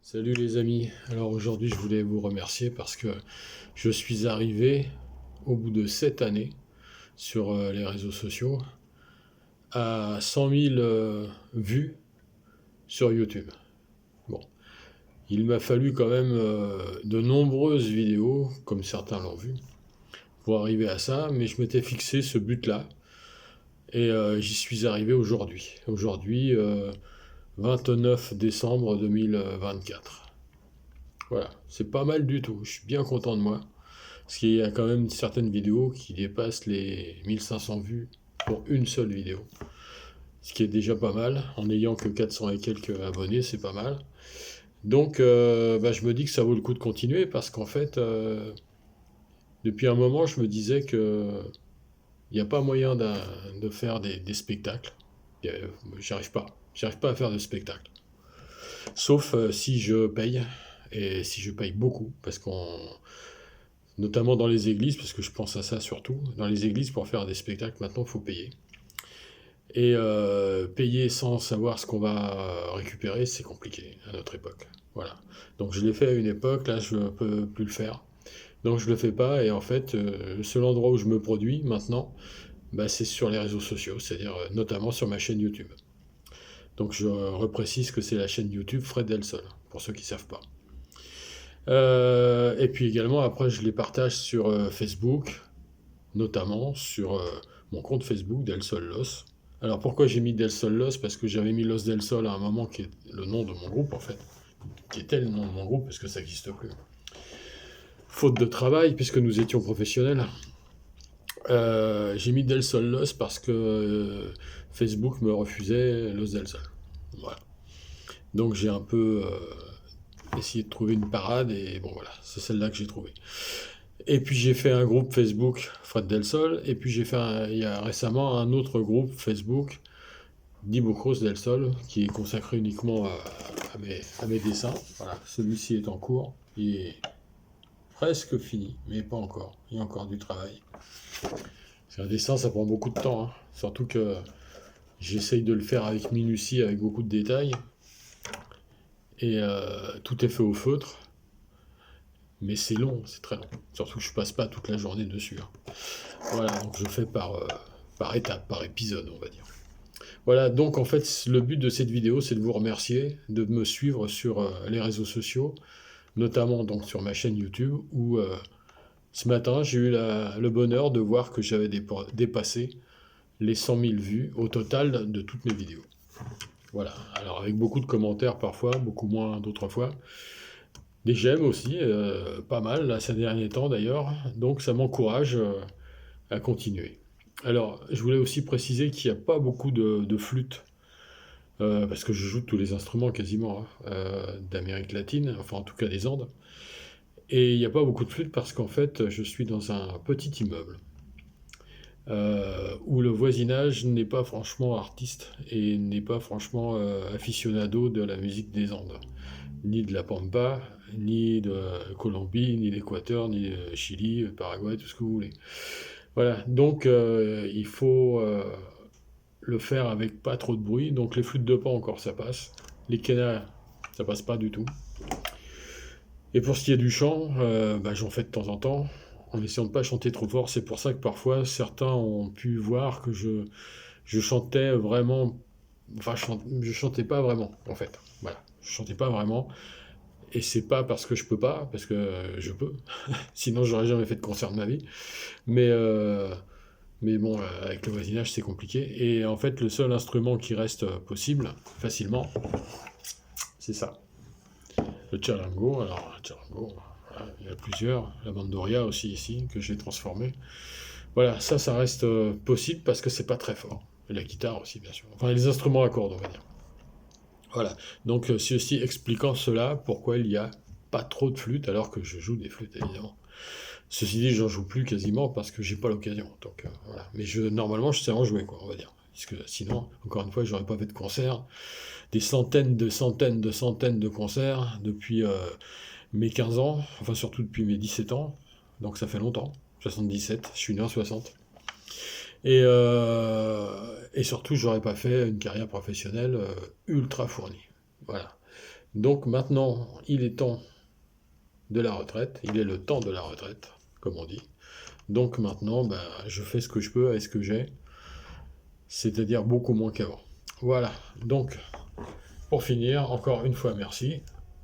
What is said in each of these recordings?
Salut les amis, alors aujourd'hui je voulais vous remercier parce que je suis arrivé au bout de 7 années sur les réseaux sociaux à 100 000 vues sur YouTube. Bon, il m'a fallu quand même de nombreuses vidéos, comme certains l'ont vu, pour arriver à ça, mais je m'étais fixé ce but-là et j'y suis arrivé aujourd'hui. Aujourd'hui, 29 décembre 2024. Voilà, c'est pas mal du tout, je suis bien content de moi. Parce qu'il y a quand même certaines vidéos qui dépassent les 1500 vues pour une seule vidéo. Ce qui est déjà pas mal. En n'ayant que 400 et quelques abonnés, c'est pas mal. Donc, je me dis que ça vaut le coup de continuer parce qu'en fait, depuis un moment, je me disais que il n'y a pas moyen de faire des spectacles. J'y arrive pas. J'arrive pas à faire de spectacle. Sauf si je paye. Et si je paye beaucoup, parce qu'on notamment dans les églises, parce que je pense à ça surtout, dans les églises pour faire des spectacles maintenant il faut payer. Et payer sans savoir ce qu'on va récupérer, c'est compliqué à notre époque. Voilà. Donc je l'ai fait à une époque, là je ne peux plus le faire. Donc je le fais pas, et en fait, le seul endroit où je me produis maintenant, c'est sur les réseaux sociaux, c'est-à-dire notamment sur ma chaîne YouTube. Donc je reprécise que c'est la chaîne YouTube Fred Delsol, pour ceux qui ne savent pas. Et puis également, après, je les partage sur Facebook, notamment sur mon compte Facebook Del Sol Los. Alors pourquoi j'ai mis Del Sol Los? Parce que j'avais mis Los Del Sol à un moment qui est le nom de mon groupe en fait, qui était le nom de mon groupe parce que ça n'existe plus. Faute de travail, puisque nous étions professionnels, j'ai mis Del Sol Los parce que Facebook me refusait Los Del Sol. Voilà. Donc j'ai un peu essayé de trouver une parade et bon voilà, c'est celle-là que j'ai trouvée. Et puis j'ai fait un groupe Facebook Fred Del Sol, et puis j'ai fait il y a récemment un autre groupe Facebook Dibocros Del Sol qui est consacré uniquement à mes dessins. Voilà, celui-ci est en cours, il est presque fini, mais pas encore. Il y a encore du travail. C'est un dessin, ça prend beaucoup de temps, hein. Surtout que j'essaye de le faire avec minutie, avec beaucoup de détails, et tout est fait au feutre. Mais c'est long, c'est très long. Surtout que je passe pas toute la journée dessus, hein. Voilà, donc je fais par étape, par épisode, on va dire. Voilà, donc en fait, le but de cette vidéo, c'est de vous remercier, de me suivre sur les réseaux sociaux, notamment donc sur ma chaîne YouTube, où ce matin, j'ai eu le bonheur de voir que j'avais dépassé les 100 000 vues au total de toutes mes vidéos. Voilà, alors avec beaucoup de commentaires parfois, beaucoup moins d'autres fois. Des j'aime aussi, pas mal, là, ces derniers temps d'ailleurs, donc ça m'encourage à continuer. Alors, je voulais aussi préciser qu'il n'y a pas beaucoup de flûtes, parce que je joue de tous les instruments quasiment, hein, d'Amérique latine, enfin en tout cas des Andes. Et il n'y a pas beaucoup de flûtes parce qu'en fait, je suis dans un petit immeuble où le voisinage n'est pas franchement artiste et n'est pas franchement aficionado de la musique des Andes, ni de la Pampa, ni de Colombie, ni d'Équateur, ni de Chili, Paraguay, tout ce que vous voulez. Voilà, donc il faut le faire avec pas trop de bruit. Donc les flûtes de pan encore ça passe. Les quenas, ça passe pas du tout. Et pour ce qui est du chant, j'en fais de temps en temps, en essayant de pas chanter trop fort. C'est pour ça que parfois certains ont pu voir que je chantais vraiment. Enfin, je chantais pas vraiment, en fait. Voilà, je chantais pas vraiment. Et c'est pas parce que je peux pas, parce que je peux. Sinon, j'aurais jamais fait de concert de ma vie. Mais, euh, mais bon, avec le voisinage, c'est compliqué. Et en fait, le seul instrument qui reste possible, facilement, c'est ça. Le charango. Alors, le charango, voilà, il y a plusieurs. La bandoria aussi, ici, que j'ai transformé. Voilà, ça reste possible parce que c'est pas très fort. Et la guitare aussi, bien sûr. Enfin, les instruments à cordes, on va dire. Voilà. Donc, ceci expliquant cela, pourquoi il y a pas trop de flûtes, alors que je joue des flûtes, évidemment. Ceci dit, j'en joue plus quasiment parce que j'ai pas l'occasion. Donc voilà. Mais normalement, je sais en jouer, quoi, on va dire. Parce que sinon, encore une fois, j'aurais pas fait de concert. Des centaines de concerts depuis mes 15 ans, enfin surtout depuis mes 17 ans. Donc ça fait longtemps. 77, je suis né en 60. Et surtout, j'aurais pas fait une carrière professionnelle ultra fournie. Voilà. Donc maintenant, il est temps de la retraite, il est le temps de la retraite, comme on dit. Donc maintenant, ben, je fais ce que je peux avec ce que j'ai, c'est-à-dire beaucoup moins qu'avant. Voilà, donc pour finir, encore une fois merci,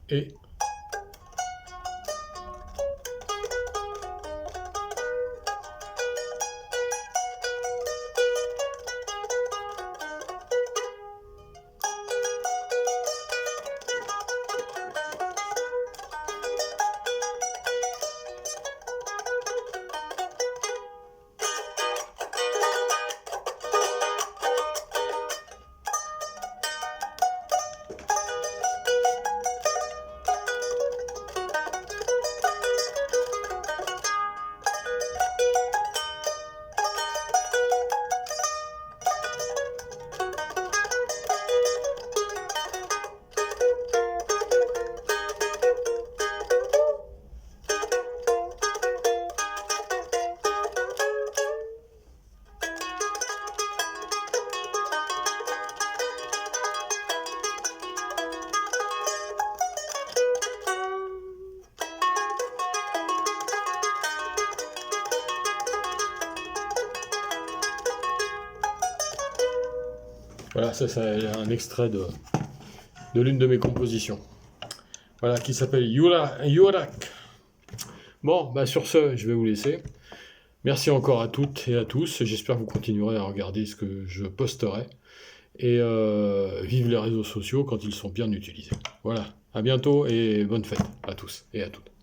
et voilà, ça c'est un extrait de l'une de mes compositions. Voilà, qui s'appelle Yurak. Bon, bah sur ce, je vais vous laisser. Merci encore à toutes et à tous. J'espère que vous continuerez à regarder ce que je posterai. Et vive les réseaux sociaux quand ils sont bien utilisés. Voilà, à bientôt et bonne fête à tous et à toutes.